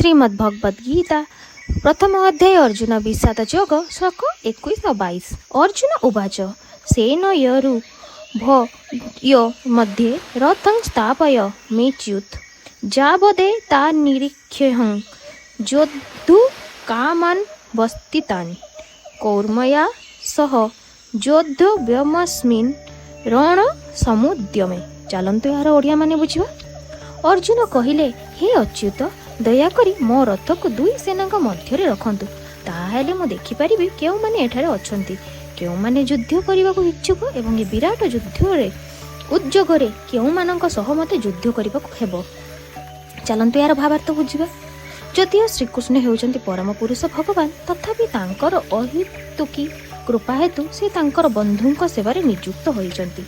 ଶ୍ରୀମଦ୍ଭଗବଦ୍ଗୀତା ପ୍ରଥମ ଅଧ୍ୟାୟ ଅର୍ଜୁନ ବିଷାଦ ଯୋଗ ଶ୍ଲୋକ 21-22। ଅର୍ଜୁନ ଉବାଚ ସେନ ୟରୁ ଭୟमध्ये ରଥଂ ସ୍ଥାପୟ ମେଚ୍ୟୁତ୍ ଯାବଦେ ତା ନିରୀକ୍ଷହଂ ଯୋଦ୍ଧୁ କାମାନ୍ ବସ୍ତିତାନ୍ କୌର୍ମୟା ସହ ଯୋଦ୍ଧବ୍ୟମସ୍ମିନ୍ ରଣ ସମୁଦ୍ୟମେ। ଚାଲନ୍ତୁ ଏହାର ଓଡ଼ିଆ ମାନେ ବୁଝିବା। ଅର୍ଜୁନ କହିଲେ, ହେ ଅଚ୍ୟୁତ, ଦୟାକରି ମୋ ରଥକୁ ଦୁଇ ସେନାଙ୍କ ମଧ୍ୟରେ ରଖନ୍ତୁ, ତାହେଲେ ମୁଁ ଦେଖିପାରିବି କେଉଁମାନେ ଏଠାରେ ଅଛନ୍ତି, କେଉଁମାନେ ଯୁଦ୍ଧ କରିବାକୁ ଇଚ୍ଛୁକ ଏବଂ ଏ ବିରାଟ ଯୁଦ୍ଧରେ ଉଦ୍ଯୋଗରେ କେଉଁମାନଙ୍କ ସହ ମୋତେ ଯୁଦ୍ଧ କରିବାକୁ ହେବ। ଚାଲନ୍ତୁ ଏହାର ଭାବାର୍ଥ ବୁଝିବା। ଯଦିଓ ଶ୍ରୀକୃଷ୍ଣ ହେଉଛନ୍ତି ପରମ ପୁରୁଷ ଭଗବାନ, ତଥାପି ତାଙ୍କର ଅହେତୁକୀ କୃପା ହେତୁ ସେ ତାଙ୍କର ବନ୍ଧୁଙ୍କ ସେବାରେ ନିଯୁକ୍ତ ହୋଇଛନ୍ତି।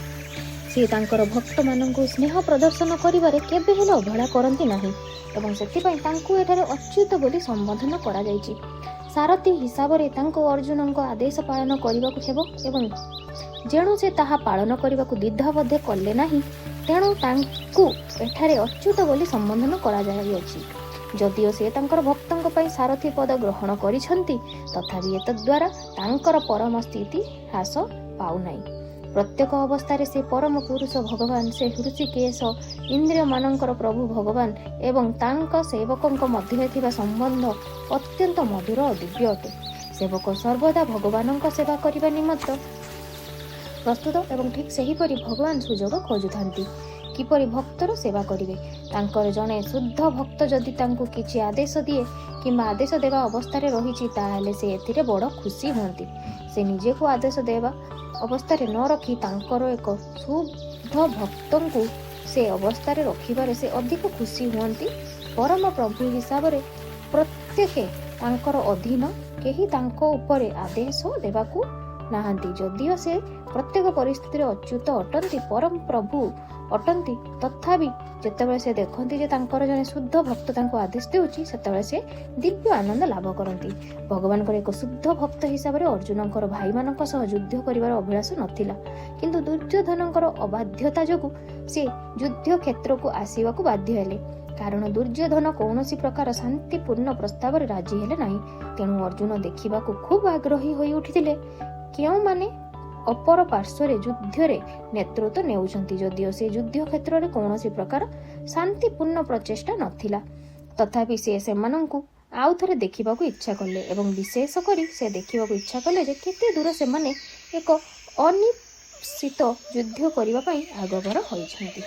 ସେ ତାଙ୍କର ଭକ୍ତମାନଙ୍କୁ ସ୍ନେହ ପ୍ରଦର୍ଶନ କରିବାରେ କେବେ ହେଲେ ଅବହେଳା କରନ୍ତି ନାହିଁ ଏବଂ ସେଥିପାଇଁ ତାଙ୍କୁ ଏଠାରେ ଅଚ୍ୟୁତ ବୋଲି ସମ୍ବୋଧନ କରାଯାଇଛି। ସାରଥୀ ହିସାବରେ ତାଙ୍କୁ ଅର୍ଜୁନଙ୍କ ଆଦେଶ ପାଳନ କରିବାକୁ ହେବ ଏବଂ ଯେଣୁ ସେ ତାହା ପାଳନ କରିବାକୁ ଦ୍ୱିଧାବୋଧ କଲେ ନାହିଁ, ତେଣୁ ତାଙ୍କୁ ଏଠାରେ ଅଚ୍ୟୁତ ବୋଲି ସମ୍ବୋଧନ କରାଯାଇଅଛି। ଯଦିଓ ସେ ତାଙ୍କର ଭକ୍ତଙ୍କ ପାଇଁ ସାରଥୀ ପଦ ଗ୍ରହଣ କରିଛନ୍ତି, ତଥାପି ଏତଦ୍ୱାରା ତାଙ୍କର ପରମ ସ୍ଥିତି ହ୍ରାସ ପାଉନାହିଁ। ପ୍ରତ୍ୟେକ ଅବସ୍ଥାରେ ସେ ପରମ ପୁରୁଷ ଭଗବାନ, ସେ ହୃଷିକେଶ ଇନ୍ଦ୍ରିୟମାନଙ୍କର ପ୍ରଭୁ ଭଗବାନ ଏବଂ ତାଙ୍କ ସେବକଙ୍କ ମଧ୍ୟରେ ଥିବା ସମ୍ବନ୍ଧ ଅତ୍ୟନ୍ତ ମଧୁର ଓ ଦିବ୍ୟ ଅଟେ। ସେବକ ସର୍ବଦା ଭଗବାନଙ୍କ ସେବା କରିବା ନିମନ୍ତେ ପ୍ରସ୍ତୁତ ଏବଂ ଠିକ୍ ସେହିପରି ଭଗବାନ ସୁଯୋଗ ଖୋଜୁଥାନ୍ତି କିପରି ଭକ୍ତର ସେବା କରିବେ। ତାଙ୍କର ଜଣେ ଶୁଦ୍ଧ ଭକ୍ତ ଯଦି ତାଙ୍କୁ କିଛି ଆଦେଶ ଦିଏ କିମ୍ବା ଆଦେଶ ଦେବା ଅବସ୍ଥାରେ ରହିଛି, ତାହେଲେ ସେ ଏଥିରେ ବଡ଼ ଖୁସି ହୁଅନ୍ତି। ସେ ନିଜକୁ ଆଦେଶ ଦେବା ଅବସ୍ଥାରେ ନ ରଖି ତାଙ୍କର ଏକ ଶୁଦ୍ଧ ଭକ୍ତଙ୍କୁ ସେ ଅବସ୍ଥାରେ ରଖିବାରେ ସେ ଅଧିକ ଖୁସି ହୁଅନ୍ତି। ପରମ ପ୍ରଭୁ ହିସାବରେ ପ୍ରତ୍ୟେକେ ତାଙ୍କର ଅଧୀନ, କେହି ତାଙ୍କ ଉପରେ ଆଦେଶ ଦେବାକୁ ନାହାନ୍ତି। ଯଦିଓ ସେ ପ୍ରତ୍ୟେକ ପରିସ୍ଥିତିରେ ଅଚ୍ୟୁତ ଅଟନ୍ତି, ପରମ ପ୍ରଭୁ ଅଟନ୍ତି, ତଥାପି ଯେତେବେଳେ ସେ ଦେଖନ୍ତି ଯେ ତାଙ୍କର ଜଣେ ଶୁଦ୍ଧ ଭକ୍ତ ତାଙ୍କୁ ଆଦେଶ ଦେଉଛି, ସେତେବେଳେ ସେ ଦିବ୍ୟ ଆନନ୍ଦ ଲାଭ କରନ୍ତି। ଭଗବାନଙ୍କର ଏକ ଶୁଦ୍ଧ ଭକ୍ତ ହିସାବରେ ଅର୍ଜୁନଙ୍କର ଭାଇମାନଙ୍କ ସହ ଯୁଦ୍ଧ କରିବାର ଅଭିଳାଷ ନଥିଲା, କିନ୍ତୁ ଦୁର୍ଯ୍ୟୋଧନଙ୍କର ଅବାଧ୍ୟତା ଯୋଗୁଁ ସେ ଯୁଦ୍ଧ କ୍ଷେତ୍ରକୁ ଆସିବାକୁ ବାଧ୍ୟ ହେଲେ। କାରଣ ଦୁର୍ଯ୍ୟୋଧନ କୌଣସି ପ୍ରକାର ଶାନ୍ତିପୂର୍ଣ୍ଣ ପ୍ରସ୍ତାବରେ ରାଜି ହେଲେ ନାହିଁ। ତେଣୁ ଅର୍ଜୁନ ଦେଖିବାକୁ ଖୁବ୍ ଆଗ୍ରହୀ ହୋଇ ଉଠିଥିଲେ କେଉଁମାନେ ଅପର ପାର୍ଶ୍ୱରେ ଯୁଦ୍ଧରେ ନେତୃତ୍ୱ ନେଉଛନ୍ତି। ଯଦିଓ ସେ ଯୁଦ୍ଧ କ୍ଷେତ୍ରରେ କୌଣସି ପ୍ରକାର ଶାନ୍ତିପୂର୍ଣ୍ଣ ପ୍ରଚେଷ୍ଟା ନଥିଲା, ତଥାପି ସେ ସେମାନଙ୍କୁ ଆଉ ଥରେ ଦେଖିବାକୁ ଇଚ୍ଛା କଲେ ଏବଂ ବିଶେଷ କରି ସେ ଦେଖିବାକୁ ଇଚ୍ଛା କଲେ ଯେ କେତେ ଦୂର ସେମାନେ ଏକ ଅନିଶ୍ଚିତ ଯୁଦ୍ଧ କରିବା ପାଇଁ ଆଗଭର ହୋଇଛନ୍ତି।